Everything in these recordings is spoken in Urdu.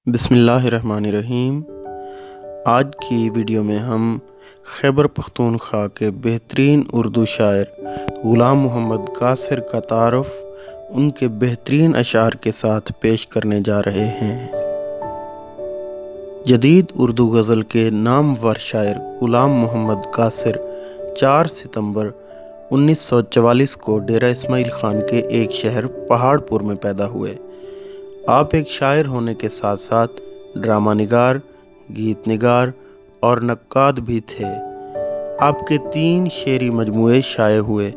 بسم اللہ الرحمن الرحیم۔ آج کی ویڈیو میں ہم خیبر پختونخوا کے بہترین اردو شاعر غلام محمد قاصر کا تعارف ان کے بہترین اشعار کے ساتھ پیش کرنے جا رہے ہیں۔ جدید اردو غزل کے نامور شاعر غلام محمد قاصر 4 ستمبر 1944 کو ڈیرہ اسماعیل خان کے ایک شہر پہاڑپور میں پیدا ہوئے۔ آپ ایک شاعر ہونے کے ساتھ ساتھ ڈرامہ نگار، گیت نگار اور نقاد بھی تھے۔ آپ کے 3 شعری مجموعے شائع ہوئے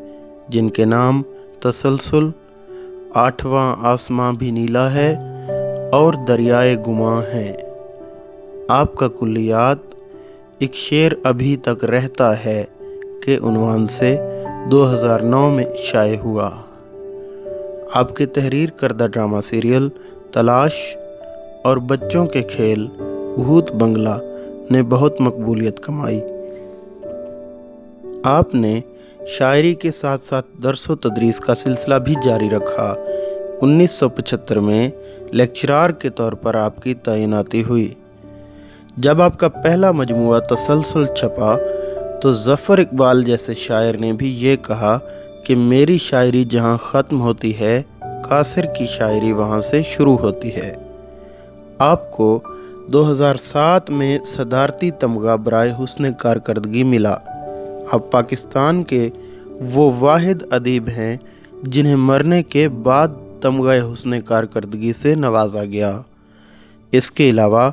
جن کے نام تسلسل، 8واں آسماں بھی نیلا ہے اور دریائے گماں ہیں۔ آپ کا کلیات ایک شعر ابھی تک رہتا ہے کے عنوان سے 2009 میں شائع ہوا۔ آپ کے تحریر کردہ ڈرامہ سیریل تلاش اور بچوں کے کھیل بھوت بنگلہ نے بہت مقبولیت کمائی۔ آپ نے شاعری کے ساتھ ساتھ درس و تدریس کا سلسلہ بھی جاری رکھا۔ 1975 میں لیکچرار کے طور پر آپ کی تعیناتی ہوئی۔ جب آپ کا پہلا مجموعہ تسلسل چھپا تو ظفر اقبال جیسے شاعر نے بھی یہ کہا کہ میری شاعری جہاں ختم ہوتی ہے قاصر کی شاعری وہاں سے شروع ہوتی ہے۔ آپ کو 2007 میں صدارتی تمغہ برائے حسن کارکردگی ملا۔ آپ پاکستان کے وہ واحد ادیب ہیں جنہیں مرنے کے بعد تمغہ حسن کارکردگی سے نوازا گیا۔ اس کے علاوہ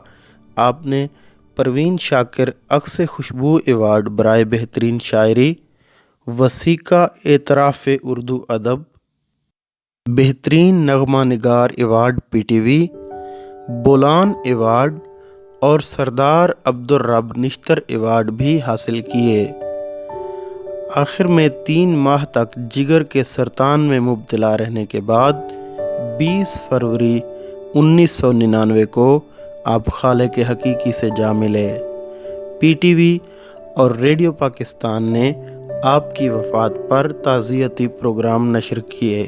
آپ نے پروین شاکر عکس خوشبو ایوارڈ برائے بہترین شاعری، وسیقہ اعتراف اردو ادب، بہترین نغمہ نگار ایوارڈ PTV، بولان ایوارڈ اور سردار عبدالرب نشتر ایوارڈ بھی حاصل کیے۔ آخر میں 3 ماہ تک جگر کے سرطان میں مبتلا رہنے کے بعد 20 فروری 1999 کو آپ خالق حقیقی سے جا ملے۔ PTV اور ریڈیو پاکستان نے آپ کی وفات پر تعزیتی پروگرام نشر کیے۔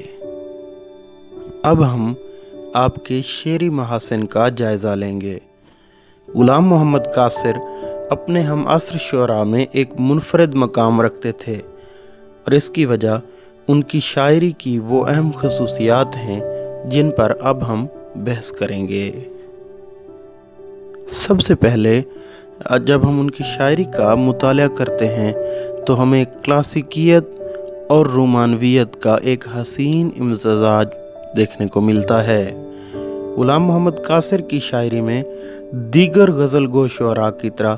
اب ہم آپ کے شعری محاسن کا جائزہ لیں گے۔ غلام محمد قاصر اپنے ہم عصر شعراء میں ایک منفرد مقام رکھتے تھے اور اس کی وجہ ان کی شاعری کی وہ اہم خصوصیات ہیں جن پر اب ہم بحث کریں گے۔ سب سے پہلے جب ہم ان کی شاعری کا مطالعہ کرتے ہیں تو ہمیں کلاسیکیت اور رومانویت کا ایک حسین امتزاج دیکھنے کو ملتا ہے۔ غلام محمد قاصر کی شاعری میں دیگر غزل گو شعراء کی طرح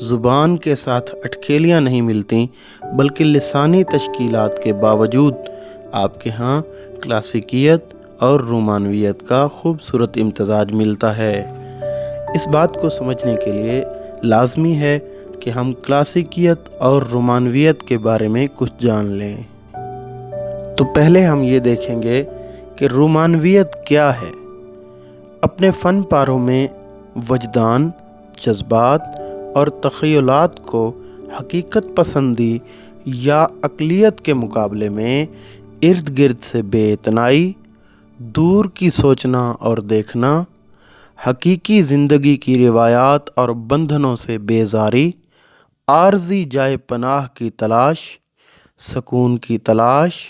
زبان کے ساتھ اٹکھیلیاں نہیں ملتی، بلکہ لسانی تشکیلات کے باوجود آپ کے ہاں کلاسیکیت اور رومانویت کا خوبصورت امتزاج ملتا ہے۔ اس بات کو سمجھنے کے لیے لازمی ہے کہ ہم کلاسیکیت اور رومانویت کے بارے میں کچھ جان لیں۔ تو پہلے ہم یہ دیکھیں گے کہ رومانویت کیا ہے۔ اپنے فن پاروں میں وجدان، جذبات اور تخیلات کو حقیقت پسندی یا عقلیت کے مقابلے میں ارد گرد سے بے اعتنائی، دور کی سوچنا اور دیکھنا، حقیقی زندگی کی روایات اور بندھنوں سے بیزاری، عارضی جائے پناہ کی تلاش، سکون کی تلاش،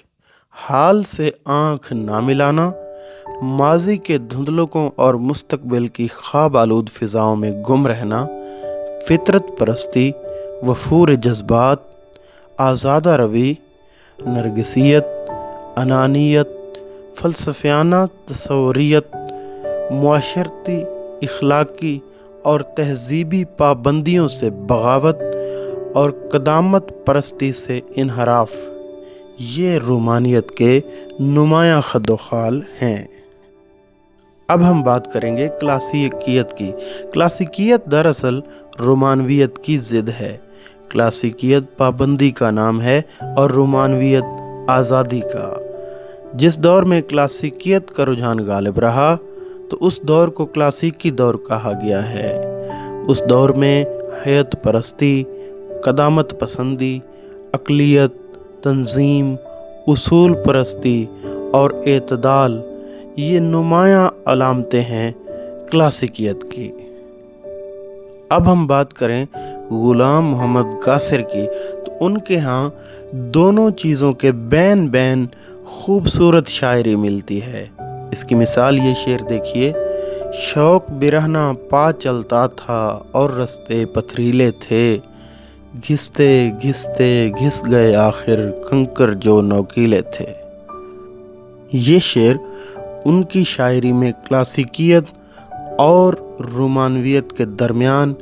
حال سے آنکھ نہ ملانا، ماضی کے دھندلکوں اور مستقبل کی خواب آلود فضاؤں میں گم رہنا، فطرت پرستی، وفور جذبات، آزادہ روی، نرگسیت، انانیت، فلسفیانہ تصوریت، معاشرتی، اخلاقی اور تہذیبی پابندیوں سے بغاوت اور قدامت پرستی سے انحراف، یہ رومانیت کے نمایاں خد و خال ہیں۔ اب ہم بات کریں گے کلاسیکیت کی۔ کلاسیکیت دراصل رومانویت کی ضد ہے۔ کلاسیکیت پابندی کا نام ہے اور رومانویت آزادی کا۔ جس دور میں کلاسیکیت کا رجحان غالب رہا تو اس دور کو کلاسیکی دور کہا گیا ہے۔ اس دور میں حیت پرستی، قدامت پسندی، عقلیت، تنظیم، اصول پرستی اور اعتدال یہ نمایاں علامتیں ہیں کلاسیکیت کی۔ اب ہم بات کریں غلام محمد قاصر کی، تو ان کے ہاں دونوں چیزوں کے بین بین خوبصورت شاعری ملتی ہے۔ اس کی مثال یہ شعر دیکھیے: شوق برہنہ پا چلتا تھا اور رستے پتھریلے تھے، گھستے گھستے گھس گئے آخر کنکر جو نوکیلے تھے۔ یہ شعر ان کی شاعری میں کلاسیکیت اور رومانویت کے درمیان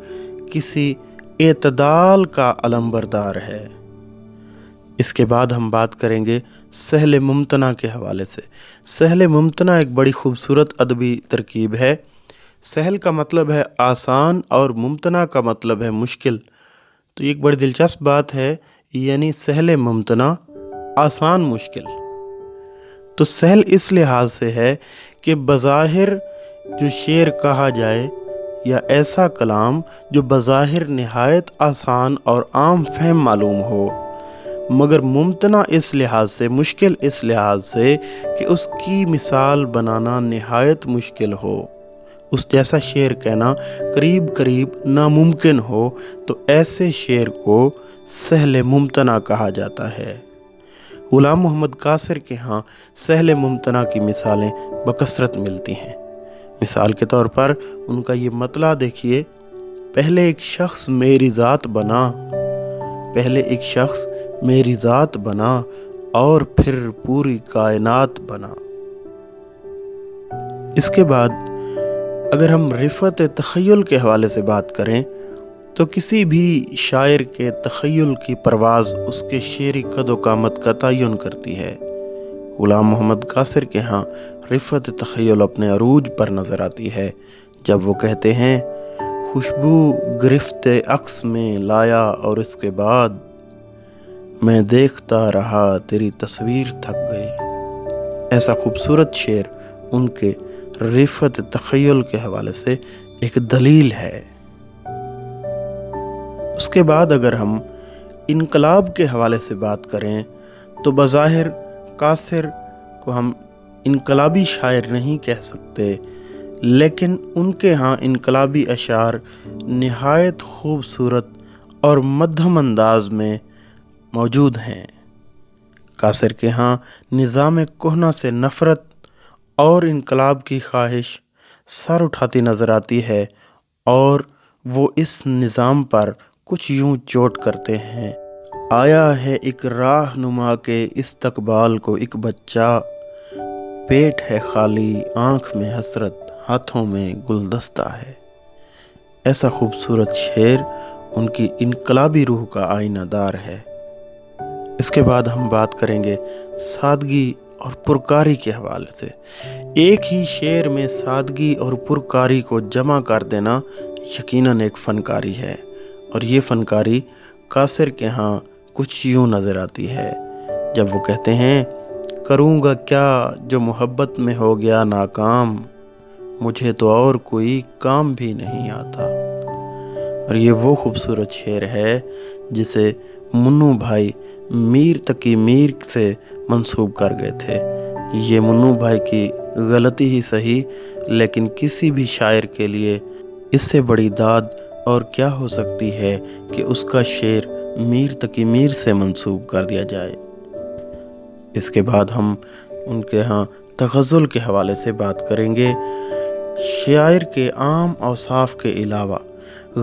کسی اعتدال کا علمبردار ہے۔ اس کے بعد ہم بات کریں گے سہل ممتنع کے حوالے سے۔ سہل ممتنع ایک بڑی خوبصورت ادبی ترکیب ہے۔ سہل کا مطلب ہے آسان اور ممتنع کا مطلب ہے مشکل، تو یہ ایک بڑی دلچسپ بات ہے، یعنی سہل ممتنع، آسان مشکل۔ تو سہل اس لحاظ سے ہے کہ بظاہر جو شعر کہا جائے یا ایسا کلام جو بظاہر نہایت آسان اور عام فہم معلوم ہو، مگر ممتنع اس لحاظ سے، مشکل اس لحاظ سے کہ اس کی مثال بنانا نہایت مشکل ہو، اس جیسا شعر کہنا قریب قریب ناممکن ہو، تو ایسے شعر کو سہل ممتنع کہا جاتا ہے۔ غلام محمد قاصر کے ہاں سہل ممتنع کی مثالیں بکثرت ملتی ہیں۔ مثال کے طور پر ان کا یہ مطلع دیکھیے: پہلے ایک شخص میری ذات بنا، پہلے ایک شخص میری ذات بنا اور پھر پوری کائنات بنا۔ اس کے بعد اگر ہم رفعت تخیل کے حوالے سے بات کریں تو کسی بھی شاعر کے تخیل کی پرواز اس کے شعری قد و قامت کا تعین کرتی ہے۔ غلام محمد قاصر کے ہاں رفعت تخیل اپنے عروج پر نظر آتی ہے جب وہ کہتے ہیں: خوشبو گرفت عکس میں لایا اور اس کے بعد میں دیکھتا رہا تیری تصویر تھک گئی۔ ایسا خوبصورت شعر ان کے رفعت تخیل کے حوالے سے ایک دلیل ہے۔ اس کے بعد اگر ہم انقلاب کے حوالے سے بات کریں تو بظاہر قاصر کو ہم انقلابی شاعر نہیں کہہ سکتے، لیکن ان کے ہاں انقلابی اشعار نہایت خوبصورت اور مدھم انداز میں موجود ہیں۔ قاصر کے ہاں نظام کہنہ سے نفرت اور انقلاب کی خواہش سر اٹھاتی نظر آتی ہے، اور وہ اس نظام پر کچھ یوں چوٹ کرتے ہیں: آیا ہے ایک راہنما کے استقبال کو ایک بچہ، پیٹ ہے خالی آنکھ میں حسرت ہاتھوں میں گلدستہ ہے۔ ایسا خوبصورت شعر ان کی انقلابی روح کا آئینہ دار ہے۔ اس کے بعد ہم بات کریں گے سادگی اور پرکاری کے حوالے سے۔ ایک ہی شعر میں سادگی اور پرکاری کو جمع کر دینا یقیناً ایک فنکاری ہے، اور یہ فنکاری قاصر کے ہاں کچھ یوں نظر آتی ہے جب وہ کہتے ہیں: کروں گا کیا جو محبت میں ہو گیا ناکام، مجھے تو اور کوئی کام بھی نہیں آتا۔ اور یہ وہ خوبصورت شعر ہے جسے منو بھائی میر تقی میر سے منسوب کر گئے تھے۔ یہ منو بھائی کی غلطی ہی صحیح، لیکن کسی بھی شاعر کے لیے اس سے بڑی داد اور کیا ہو سکتی ہے کہ اس کا شعر میر تقی میر سے منسوب کر دیا جائے۔ اس کے بعد ہم ان کے ہاں تغزل کے حوالے سے بات کریں گے۔ شاعر کے عام اوصاف کے علاوہ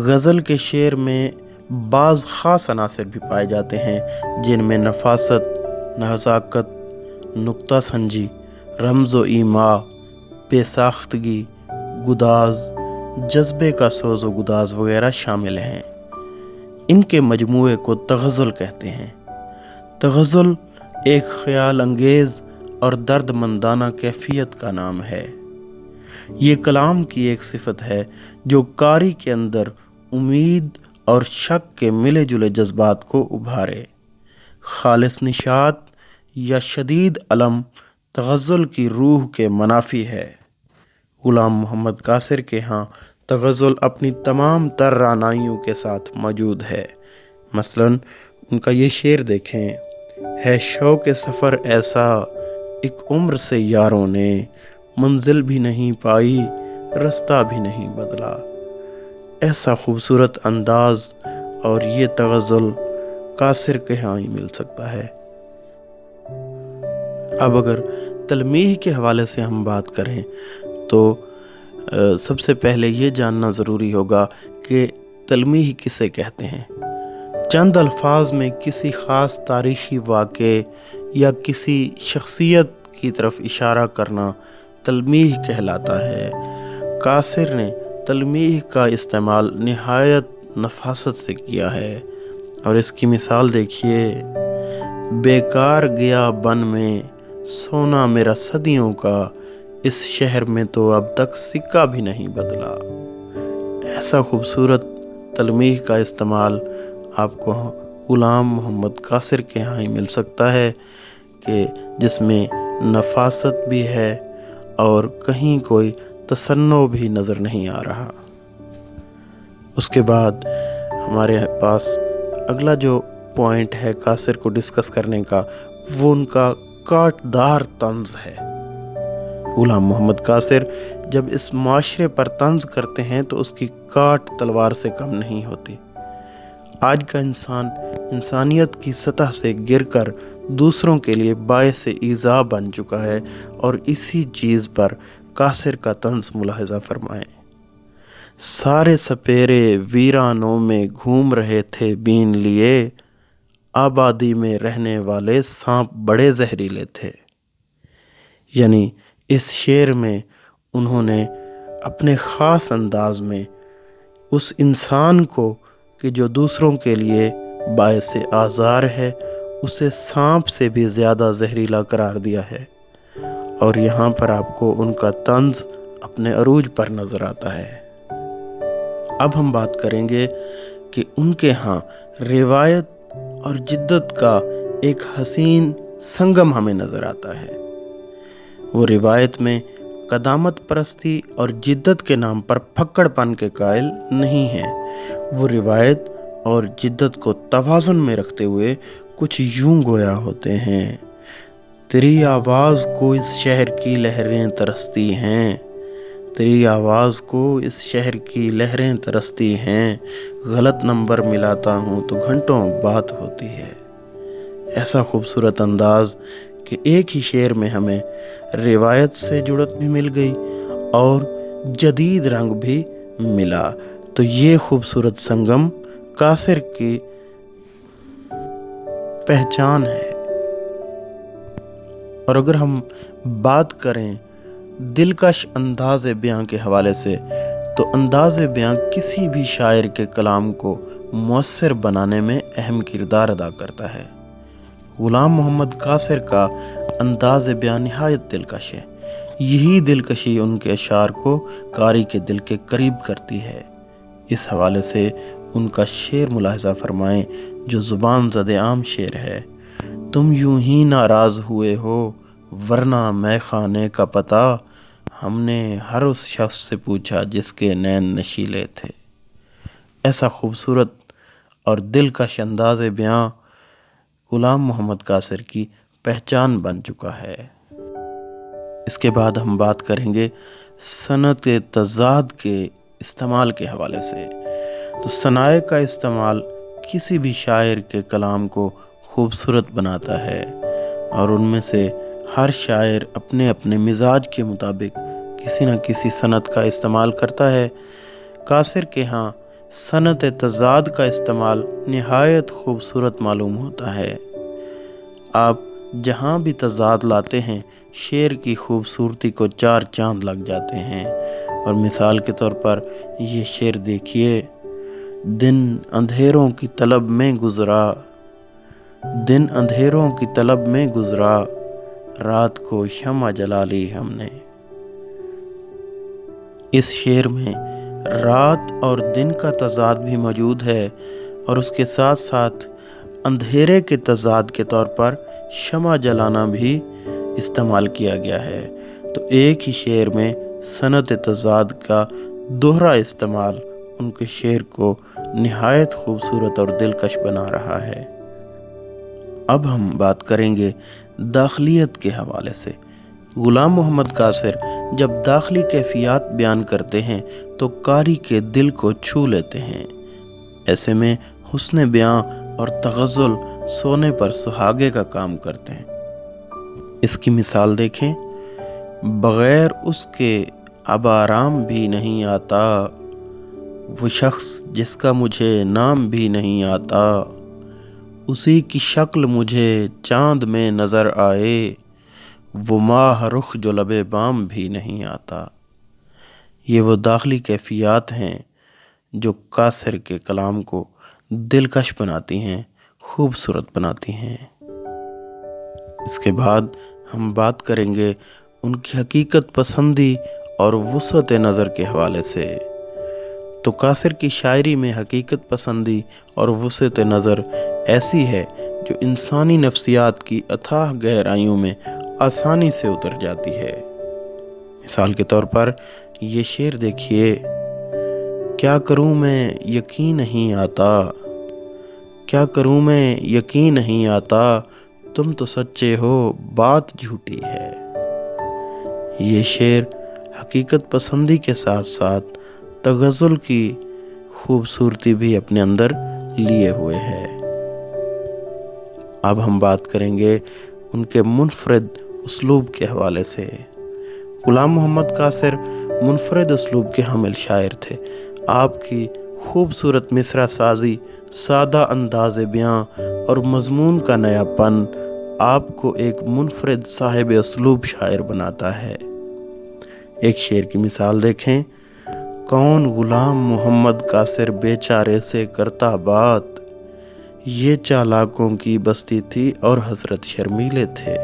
غزل کے شعر میں بعض خاص عناصر بھی پائے جاتے ہیں، جن میں نفاست، نزاکت، نکتہ سنجی، رمز و ایما، بے ساختگی، گداز، جذبے کا سوز و گداز وغیرہ شامل ہیں۔ ان کے مجموعے کو تغزل کہتے ہیں۔ تغزل ایک خیال انگیز اور درد مندانہ کیفیت کا نام ہے۔ یہ کلام کی ایک صفت ہے جو قاری کے اندر امید اور شک کے ملے جلے جذبات کو ابھارے۔ خالص نشاط یا شدید الم تغزل کی روح کے منافی ہے۔ غلام محمد قاصر کے ہاں تغزل اپنی تمام تر رعنائیوں کے ساتھ موجود ہے۔ مثلاً ان کا یہ شعر دیکھیں: ہے شوق سفر ایسا ایک عمر سے یاروں نے، منزل بھی نہیں پائی رستہ بھی نہیں بدلا۔ ایسا خوبصورت انداز اور یہ تغزل قاصر کے ہاں ہی مل سکتا ہے۔ اب اگر تلمیح کے حوالے سے ہم بات کریں تو سب سے پہلے یہ جاننا ضروری ہوگا کہ تلمیح کسے کہتے ہیں۔ چند الفاظ میں کسی خاص تاریخی واقعے یا کسی شخصیت کی طرف اشارہ کرنا تلمیح کہلاتا ہے۔ قاصر نے تلمیح کا استعمال نہایت نفاست سے کیا ہے، اور اس کی مثال دیکھیے: بیکار گیا بن میں سونا میرا صدیوں کا، اس شہر میں تو اب تک سکہ بھی نہیں بدلا۔ ایسا خوبصورت تلمیح کا استعمال آپ کو غلام محمد قاصر کے ہاں ہی مل سکتا ہے کہ جس میں نفاست بھی ہے اور کہیں کوئی تصنع بھی نظر نہیں آ رہا۔ اس کے بعد ہمارے پاس اگلا جو پوائنٹ ہے قاصر کو ڈسکس کرنے کا، وہ ان کا کاٹ دار طنز ہے۔ غلام محمد قاصر جب اس معاشرے پر طنز کرتے ہیں تو اس کی کاٹ تلوار سے کم نہیں ہوتی۔ آج کا انسان انسانیت کی سطح سے گر کر دوسروں کے لیے باعث ایذا بن چکا ہے، اور اسی چیز پر قاصر کا طنز ملاحظہ فرمائیں: سارے سپیرے ویرانوں میں گھوم رہے تھے بین لیے، آبادی میں رہنے والے سانپ بڑے زہریلے تھے۔ یعنی اس شعر میں انہوں نے اپنے خاص انداز میں اس انسان کو کہ جو دوسروں کے لیے باعث آزار ہے، اسے سانپ سے بھی زیادہ زہریلا قرار دیا ہے، اور یہاں پر آپ کو ان کا طنز اپنے عروج پر نظر آتا ہے۔ اب ہم بات کریں گے کہ ان کے ہاں روایت اور جدت کا ایک حسین سنگم ہمیں نظر آتا ہے۔ وہ روایت میں قدامت پرستی اور جدت کے نام پر پھکڑ پن کے قائل نہیں ہیں۔ وہ روایت اور جدت کو توازن میں رکھتے ہوئے کچھ یوں گویا ہوتے ہیں: تیری آواز کو اس شہر کی لہریں ترستی ہیں، تیری آواز کو اس شہر کی لہریں ترستی ہیں، غلط نمبر ملاتا ہوں تو گھنٹوں بات ہوتی ہے۔ ایسا خوبصورت انداز کہ ایک ہی شعر میں ہمیں روایت سے جڑت بھی مل گئی اور جدید رنگ بھی ملا۔ تو یہ خوبصورت سنگم قاصر کی پہچان ہے۔ اور اگر ہم بات کریں دلکش انداز بیاں کے حوالے سے، تو انداز بیاں کسی بھی شاعر کے کلام کو مؤثر بنانے میں اہم کردار ادا کرتا ہے۔ غلام محمد قاصر کا انداز بیاں نہایت دلکش ہے۔ یہی دلکشی ان کے اشعار کو قاری کے دل کے قریب کرتی ہے۔ اس حوالے سے ان کا شعر ملاحظہ فرمائیں جو زبان زد عام شعر ہے: تم یوں ہی ناراض ہوئے ہو ورنہ میں خانے کا پتہ، ہم نے ہر اس شخص سے پوچھا جس کے نین نشیلے تھے۔ ایسا خوبصورت اور دلکش انداز بیاں غلام محمد قاصر کی پہچان بن چکا ہے۔ اس کے بعد ہم بات کریں گے صنعت تضاد کے استعمال کے حوالے سے۔ تو صنائع کا استعمال کسی بھی شاعر کے کلام کو خوبصورت بناتا ہے، اور ان میں سے ہر شاعر اپنے اپنے مزاج کے مطابق کسی نہ کسی صنعت کا استعمال کرتا ہے۔ قاصر کے ہاں صنعت تضاد کا استعمال نہایت خوبصورت معلوم ہوتا ہے۔ آپ جہاں بھی تضاد لاتے ہیں، شعر کی خوبصورتی کو چار چاند لگ جاتے ہیں۔ اور مثال کے طور پر یہ شعر دیکھیے: دن اندھیروں کی طلب میں گزرا، دن اندھیروں کی طلب میں گزرا، رات کو شمع جلا لی ہم نے۔ اس شعر میں رات اور دن کا تضاد بھی موجود ہے، اور اس کے ساتھ ساتھ اندھیرے کے تضاد کے طور پر شمع جلانا بھی استعمال کیا گیا ہے۔ تو ایک ہی شعر میں صنعت تضاد کا دوہرا استعمال ان کے شعر کو نہایت خوبصورت اور دلکش بنا رہا ہے۔ اب ہم بات کریں گے داخلیت کے حوالے سے۔ غلام محمد قاصر جب داخلی کیفیات بیان کرتے ہیں تو قاری کے دل کو چھو لیتے ہیں۔ ایسے میں حسن بیاں اور تغزل سونے پر سہاگے کا کام کرتے ہیں۔ اس کی مثال دیکھیں، بغیر اس کے اب آرام بھی نہیں آتا، وہ شخص جس کا مجھے نام بھی نہیں آتا، اسی کی شکل مجھے چاند میں نظر آئے، وہ ماہ رخ جو لبے بام بھی نہیں آتا۔ یہ وہ داخلی کیفیات ہیں جو قاصر کے کلام کو دلکش بناتی ہیں، خوبصورت بناتی ہیں۔ اس کے بعد ہم بات کریں گے ان کی حقیقت پسندی اور وسعت نظر کے حوالے سے۔ تو قاصر کی شاعری میں حقیقت پسندی اور وسعت نظر ایسی ہے جو انسانی نفسیات کی اتھاہ گہرائیوں میں آسانی سے اتر جاتی ہے۔ مثال کے طور پر یہ شعر دیکھیے، کیا کروں میں یقین نہیں آتا، کیا کروں میں یقین نہیں آتا، تم تو سچے ہو بات جھوٹی ہے۔ یہ شعر حقیقت پسندی کے ساتھ ساتھ تغزل کی خوبصورتی بھی اپنے اندر لیے ہوئے ہے۔ اب ہم بات کریں گے ان کے منفرد اسلوب کے حوالے سے۔ غلام محمد قاصر منفرد اسلوب کے حامل شاعر تھے۔ آپ کی خوبصورت مصرع سازی، سادہ انداز بیاں اور مضمون کا نیا پن آپ کو ایک منفرد صاحب اسلوب شاعر بناتا ہے۔ ایک شعر کی مثال دیکھیں، کون غلام محمد قاصر بیچارے سے کرتا بات، یہ چالاکوں کی بستی تھی اور حضرت شرمیلے تھے۔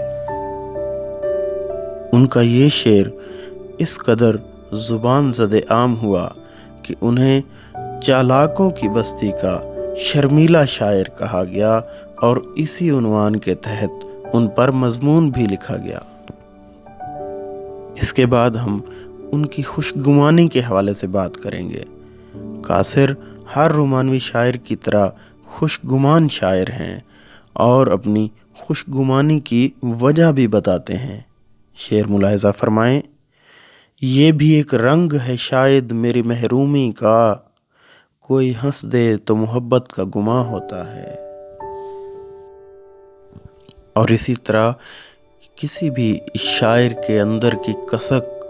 ان کا یہ شعر اس قدر زبان زد عام ہوا کہ انہیں چالاکوں کی بستی کا شرمیلا شاعر کہا گیا اور اسی عنوان کے تحت ان پر مضمون بھی لکھا گیا۔ اس کے بعد ہم ان کی خوشگمانی کے حوالے سے بات کریں گے۔ قاصر ہر رومانوی شاعر کی طرح خوشگمان شاعر ہیں اور اپنی خوشگمانی کی وجہ بھی بتاتے ہیں۔ شعر ملاحظہ فرمائیں، یہ بھی ایک رنگ ہے شاید میری محرومی کا، کوئی ہنس دے تو محبت کا گماں ہوتا ہے۔ اور اسی طرح کسی بھی شاعر کے اندر کی کسک،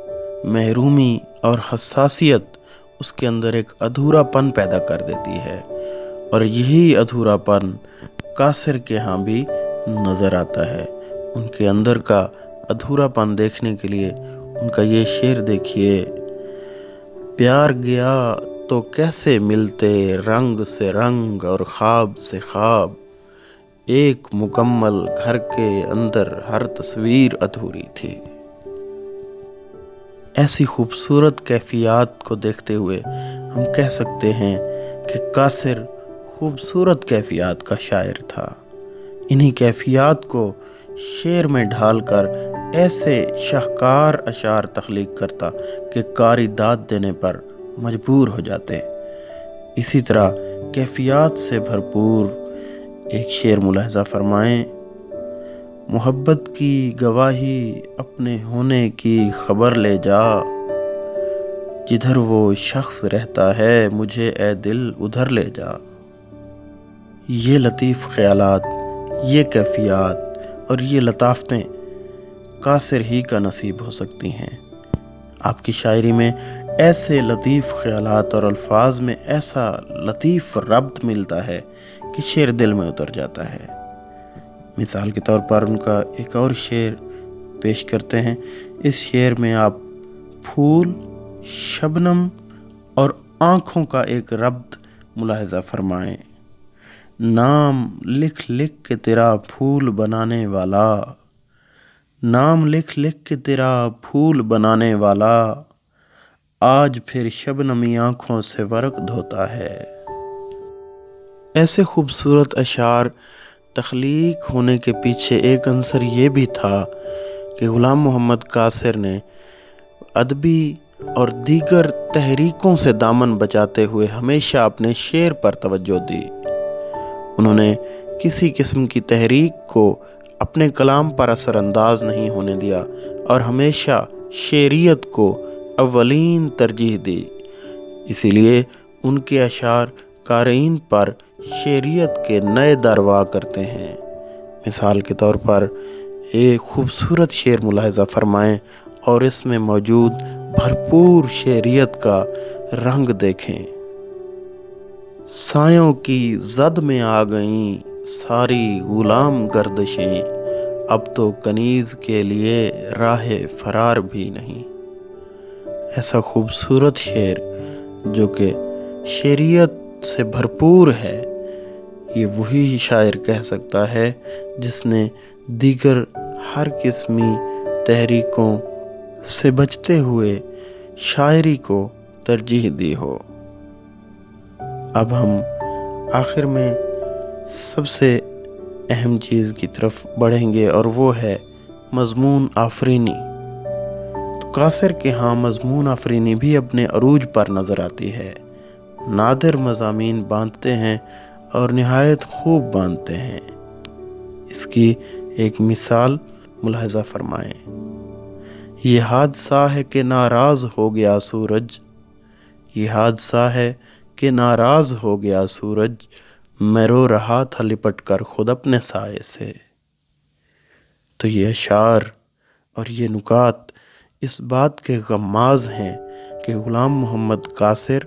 محرومی اور حساسیت اس کے اندر ایک ادھورا پن پیدا کر دیتی ہے، اور یہی ادھورا پن قاصر کے ہاں بھی نظر آتا ہے۔ ان کے اندر کا ادھورا پن دیکھنے کے لیے ان کا یہ شعر دیکھیے، پیار گیا تو کیسے ملتے رنگ سے رنگ اور خواب سے خواب، ایک مکمل گھر کے اندر ہر تصویر ادھوری تھی۔ ایسی خوبصورت کیفیات کو دیکھتے ہوئے ہم کہہ سکتے ہیں کہ قاصر خوبصورت کیفیات کا شاعر تھا۔ انہی کیفیات کو شعر میں ڈھال کر ایسے شاہکار اشعار تخلیق کرتا کہ قاری داد دینے پر مجبور ہو جاتے۔ اسی طرح کیفیات سے بھرپور ایک شعر ملاحظہ فرمائیں، محبت کی گواہی اپنے ہونے کی خبر لے جا، جدھر وہ شخص رہتا ہے مجھے اے دل ادھر لے جا۔ یہ لطیف خیالات، یہ کیفیات اور یہ لطافتیں قاصر ہی کا نصیب ہو سکتی ہیں۔ آپ کی شاعری میں ایسے لطیف خیالات اور الفاظ میں ایسا لطیف ربط ملتا ہے کہ شعر دل میں اتر جاتا ہے۔ مثال کے طور پر ان کا ایک اور شعر پیش کرتے ہیں۔ اس شعر میں آپ پھول، شبنم اور آنکھوں کا ایک ربط ملاحظہ فرمائیں، نام لکھ لکھ کے تیرا پھول بنانے والا، نام لکھ لکھ کے تیرا پھول بنانے والا، آج پھر شبنمی آنکھوں سے ورق دھوتا ہے۔ ایسے خوبصورت اشعار تخلیق ہونے کے پیچھے ایک عنصر یہ بھی تھا کہ غلام محمد قاصر نے ادبی اور دیگر تحریکوں سے دامن بچاتے ہوئے ہمیشہ اپنے شعر پر توجہ دی۔ انہوں نے کسی قسم کی تحریک کو اپنے کلام پر اثر انداز نہیں ہونے دیا اور ہمیشہ شعریت کو اولین ترجیح دی، اسی لیے ان کے اشعار قارئین پر شعریت کے نئے در وا کرتے ہیں۔ مثال کے طور پر ایک خوبصورت شعر ملاحظہ فرمائیں اور اس میں موجود بھرپور شعریت کا رنگ دیکھیں۔ سایوں کی زد میں آ گئیں ساری غلام گردشیں، اب تو کنیز کے لیے راہ فرار بھی نہیں۔ ایسا خوبصورت شعر جو کہ شعریت سے بھرپور ہے، یہ وہی شاعر کہہ سکتا ہے جس نے دیگر ہر قسمی تحریکوں سے بچتے ہوئے شاعری کو ترجیح دی ہو۔ اب ہم آخر میں سب سے اہم چیز کی طرف بڑھیں گے اور وہ ہے مضمون آفرینی۔ تو قاصر کے ہاں مضمون آفرینی بھی اپنے عروج پر نظر آتی ہے۔ نادر مضامین باندھتے ہیں اور نہایت خوب باندھتے ہیں۔ اس کی ایک مثال ملاحظہ فرمائیں۔ یہ حادثہ ہے کہ ناراض ہو گیا سورج، یہ حادثہ ہے کہ ناراض ہو گیا سورج، میں رو رہا تھا لپٹ کر خود اپنے سائے سے۔ تو یہ اشعار اور یہ نکات اس بات کے غماز ہیں کہ غلام محمد قاصر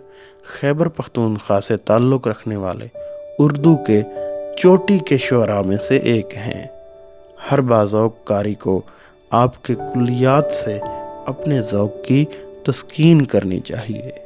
خیبر پختونخوا سے تعلق رکھنے والے اردو کے چوٹی کے شعراء میں سے ایک ہیں۔ ہر باذوق قاری کو آپ کے کلیات سے اپنے ذوق کی تسکین کرنی چاہیے۔